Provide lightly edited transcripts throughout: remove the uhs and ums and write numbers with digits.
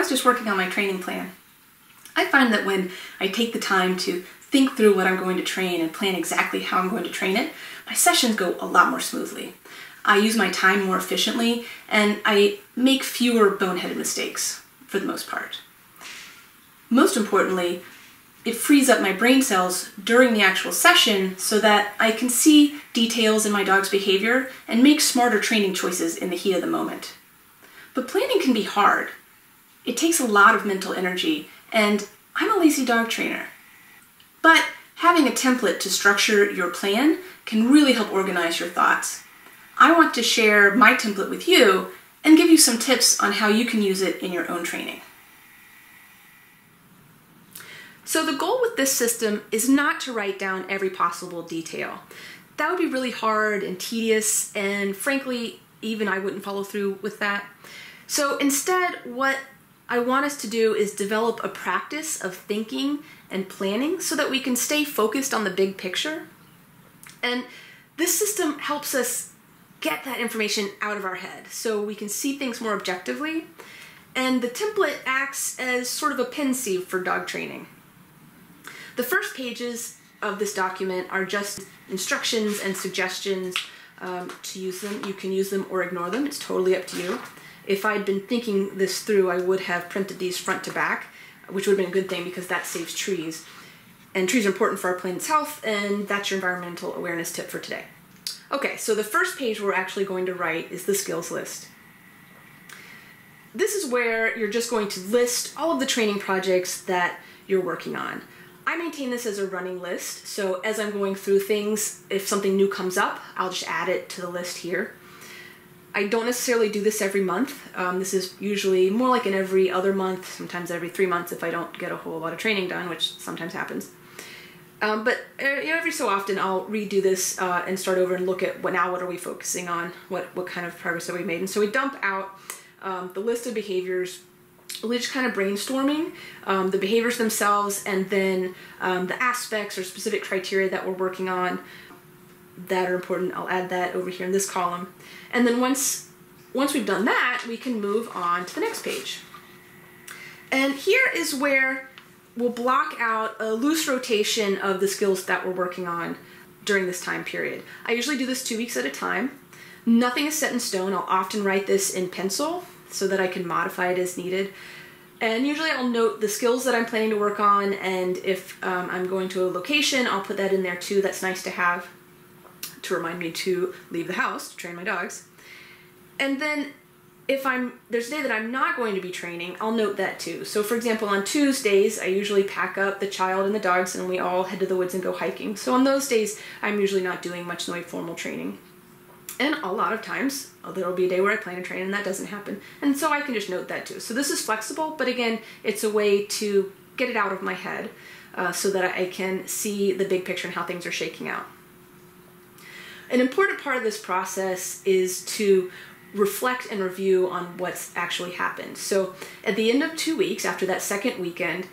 was just working on my training plan, I find that when I take the time to think through what I'm going to train and plan exactly how I'm going to train it, my sessions go a lot more smoothly. I use my time more efficiently, and I make fewer boneheaded mistakes for the most part. Most importantly, it frees up my brain cells during the actual session so that I can see details in my dog's behavior and make smarter training choices in the heat of the moment. But planning can be hard. It takes a lot of mental energy, and I'm a lazy dog trainer. But having a template to structure your plan can really help organize your thoughts. I want to share my template with you and give you some tips on how you can use it in your own training. So the goal with this system is not to write down every possible detail. That would be really hard and tedious, and frankly, even I wouldn't follow through with that. So instead, what I want us to do is develop a practice of thinking and planning so that we can stay focused on the big picture. And this system helps us get that information out of our head so we can see things more objectively. And the template acts as sort of a pin sieve for dog training. The first pages of this document are just instructions and suggestions to use them. You can use them or ignore them. It's totally up to you. If I'd been thinking this through, I would have printed these front to back, which would have been a good thing because that saves trees. And trees are important for our planet's health, and that's your environmental awareness tip for today. Okay, so the first page we're actually going to write is the skills list. This is where you're just going to list all of the training projects that you're working on. I maintain this as a running list, so as I'm going through things, if something new comes up, I'll just add it to the list here. I don't necessarily do this every month. This is usually more like in every other month, sometimes every 3 months if I don't get a whole lot of training done, which sometimes happens. But every so often I'll redo this and start over and look at what are we focusing on, what kind of progress have we made. And so we dump out the list of behaviors, really just kind of brainstorming the behaviors themselves, and then the aspects or specific criteria that we're working on that are important. I'll add that over here in this column. And then once we've done that, we can move on to the next page. And here is where we'll block out a loose rotation of the skills that we're working on during this time period. I usually do this 2 weeks at a time. Nothing is set in stone. I'll often write this in pencil so that I can modify it as needed. And usually I'll note the skills that I'm planning to work on, and if I'm going to a location, I'll put that in there too. That's nice to have to remind me to leave the house to train my dogs. And then if there's a day that I'm not going to be training, I'll note that too. So for example, on Tuesdays, I usually pack up the child and the dogs and we all head to the woods and go hiking. So on those days, I'm usually not doing much in the way of formal training. And a lot of times, there'll be a day where I plan to train and that doesn't happen. And so I can just note that too. So this is flexible, but again, it's a way to get it out of my head so that I can see the big picture and how things are shaking out. An important part of this process is to reflect and review on what's actually happened. So at the end of 2 weeks, after that second weekend,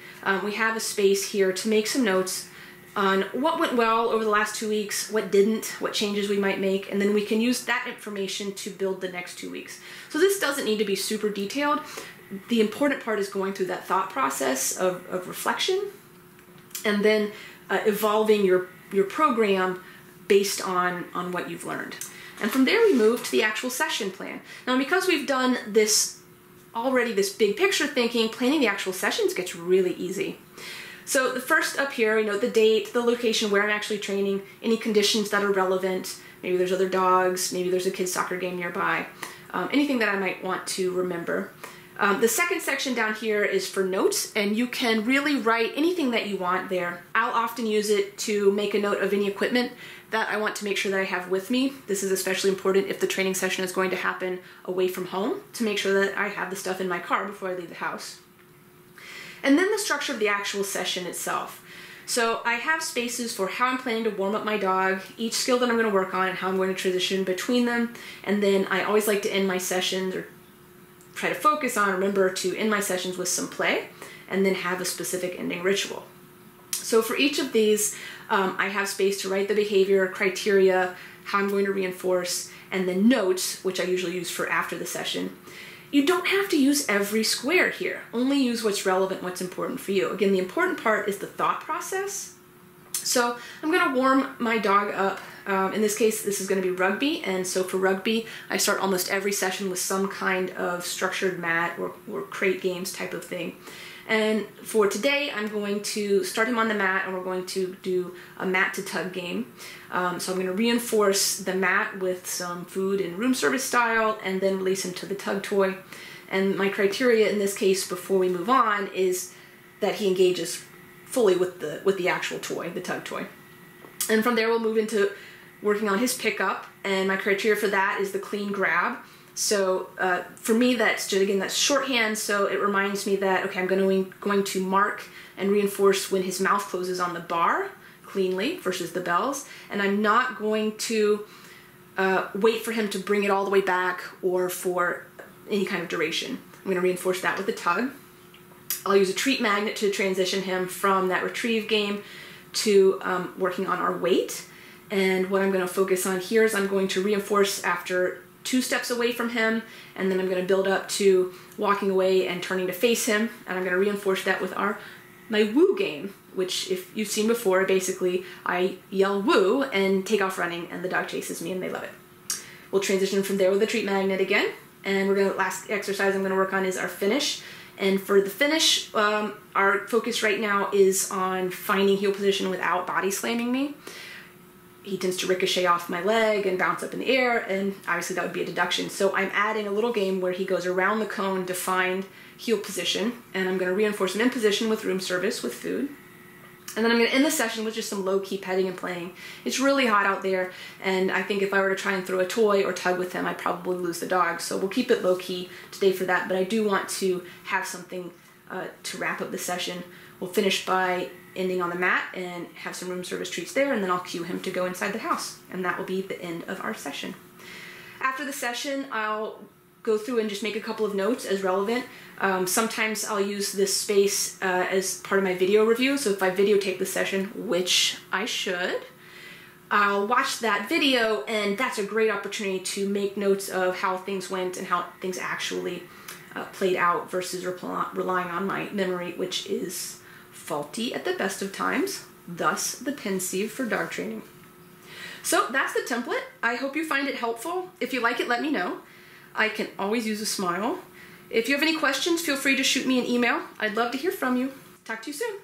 we have a space here to make some notes on what went well over the last 2 weeks, what didn't, what changes we might make, and then we can use that information to build the next 2 weeks. So this doesn't need to be super detailed. The important part is going through that thought process of reflection and then evolving your program based on what you've learned. And from there we move to the actual session plan. Now because we've done this already, this big picture thinking, planning the actual sessions gets really easy. So the first up here, the date, the location where I'm actually training, any conditions that are relevant, maybe there's other dogs, maybe there's a kid's soccer game nearby, anything that I might want to remember. The second section down here is for notes, and you can really write anything that you want there. I'll often use it to make a note of any equipment that I want to make sure that I have with me. This is especially important if the training session is going to happen away from home, to make sure that I have the stuff in my car before I leave the house. And then the structure of the actual session itself. So I have spaces for how I'm planning to warm up my dog, each skill that I'm going to work on, and how I'm going to transition between them. And then I always like to end my sessions, or try to focus on, remember to end my sessions with some play, and then have a specific ending ritual. So for each of these, I have space to write the behavior, criteria, how I'm going to reinforce, and then notes, which I usually use for after the session. You don't have to use every square here. Only use what's relevant, what's important for you. Again, the important part is the thought process. So I'm going to warm my dog up. In this case, this is going to be rugby, and so for rugby, I start almost every session with some kind of structured mat or crate games type of thing. And for today, I'm going to start him on the mat, and we're going to do a mat to tug game. So I'm going to reinforce the mat with some food and room service style, and then release him to the tug toy. And my criteria in this case, before we move on, is that he engages fully with the actual toy, the tug toy. And from there, we'll move into working on his pickup, and my criteria for that is the clean grab. So for me, that's just, again, that's shorthand, so it reminds me that, okay, I'm going to mark and reinforce when his mouth closes on the bar cleanly versus the bells, and I'm not going to wait for him to bring it all the way back or for any kind of duration. I'm going to reinforce that with the tug. I'll use a treat magnet to transition him from that retrieve game to working on our weight. And what I'm going to focus on here is I'm going to reinforce after 2 steps away from him, and then I'm going to build up to walking away and turning to face him, and I'm going to reinforce that with my woo game, which if you've seen before, basically I yell woo and take off running, and the dog chases me and they love it. We'll transition from there with the treat magnet again, and last exercise I'm going to work on is our finish. And for the finish, our focus right now is on finding heel position without body slamming me. He tends to ricochet off my leg and bounce up in the air, and obviously that would be a deduction. So I'm adding a little game where he goes around the cone to find heel position, and I'm going to reinforce him in position with room service with food. And then I'm going to end the session with just some low-key petting and playing. It's really hot out there, and I think if I were to try and throw a toy or tug with him, I'd probably lose the dog. So we'll keep it low-key today for that, but I do want to have something to wrap up the session. We'll finish by ending on the mat and have some room service treats there, and then I'll cue him to go inside the house, and that will be the end of our session. After the session, I'll go through and just make a couple of notes as relevant. Sometimes I'll use this space as part of my video review, so if I videotape the session, which I should, I'll watch that video, and that's a great opportunity to make notes of how things went and how things actually played out versus relying on my memory, which is faulty at the best of times, thus the pensieve for dog training. So that's the template. I hope you find it helpful. If you like it, let me know. I can always use a smile. If you have any questions, feel free to shoot me an email. I'd love to hear from you. Talk to you soon.